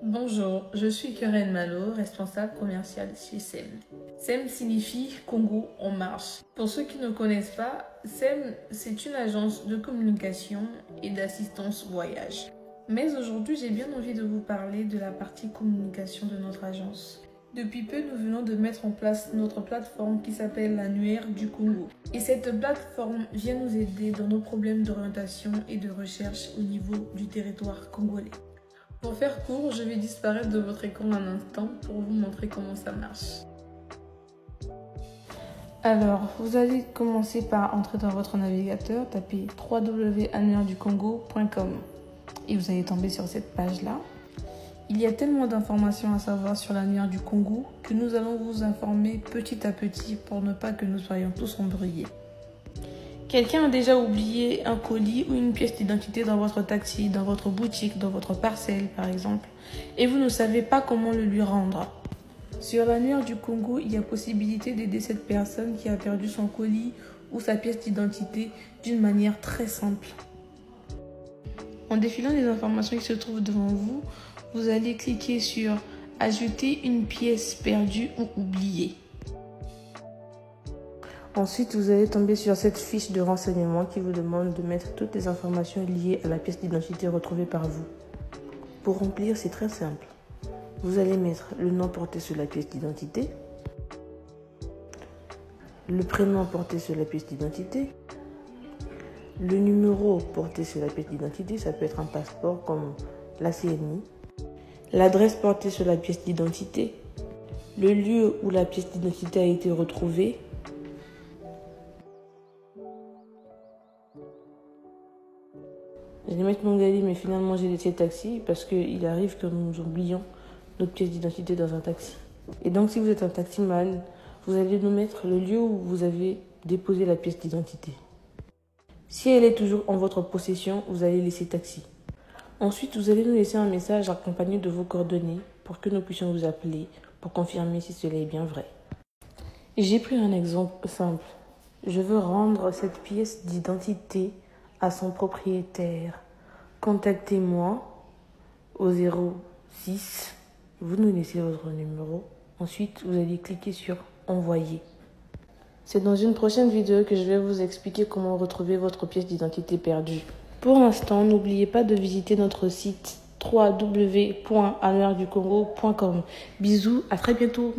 Bonjour, je suis Keren Malo, responsable commercial chez SEM. SEM signifie Congo en marche. Pour ceux qui ne connaissent pas, SEM, c'est une agence de communication et d'assistance voyage. Mais aujourd'hui, j'ai bien envie de vous parler de la partie communication de notre agence. Depuis peu, nous venons de mettre en place notre plateforme qui s'appelle l'Annuaire du Congo. Et cette plateforme vient nous aider dans nos problèmes d'orientation et de recherche au niveau du territoire congolais. Pour faire court, je vais disparaître de votre écran un instant pour vous montrer comment ça marche. Alors, vous allez commencer par entrer dans votre navigateur, taper www.annuaireducongo.com et vous allez tomber sur cette page-là. Il y a tellement d'informations à savoir sur l'Annuaire du Congo que nous allons vous informer petit à petit pour ne pas que nous soyons tous embrouillés. Quelqu'un a déjà oublié un colis ou une pièce d'identité dans votre taxi, dans votre boutique, dans votre parcelle par exemple, et vous ne savez pas comment le lui rendre. Sur l'Annuaire du Congo, il y a possibilité d'aider cette personne qui a perdu son colis ou sa pièce d'identité d'une manière très simple. En défilant les informations qui se trouvent devant vous, vous allez cliquer sur « Ajouter une pièce perdue ou oubliée ». Ensuite, vous allez tomber sur cette fiche de renseignement qui vous demande de mettre toutes les informations liées à la pièce d'identité retrouvée par vous. Pour remplir, c'est très simple. Vous allez mettre le nom porté sur la pièce d'identité, le prénom porté sur la pièce d'identité, le numéro porté sur la pièce d'identité, ça peut être un passeport comme la CNI, l'adresse portée sur la pièce d'identité, le lieu où la pièce d'identité a été retrouvée, J'allais mettre Mongali, mais finalement j'ai laissé taxi parce qu'il arrive que nous oublions notre pièce d'identité dans un taxi. Et donc si vous êtes un taximan, vous allez nous mettre le lieu où vous avez déposé la pièce d'identité. Si elle est toujours en votre possession, vous allez laisser taxi. Ensuite, vous allez nous laisser un message accompagné de vos coordonnées pour que nous puissions vous appeler pour confirmer si cela est bien vrai. J'ai pris un exemple simple. Je veux rendre cette pièce d'identité à son propriétaire. Contactez-moi au 06. Vous nous laissez votre numéro. Ensuite, vous allez cliquer sur Envoyer. C'est dans une prochaine vidéo que je vais vous expliquer comment retrouver votre pièce d'identité perdue. Pour l'instant, n'oubliez pas de visiter notre site www.annuaireducongo.com. Bisous, à très bientôt.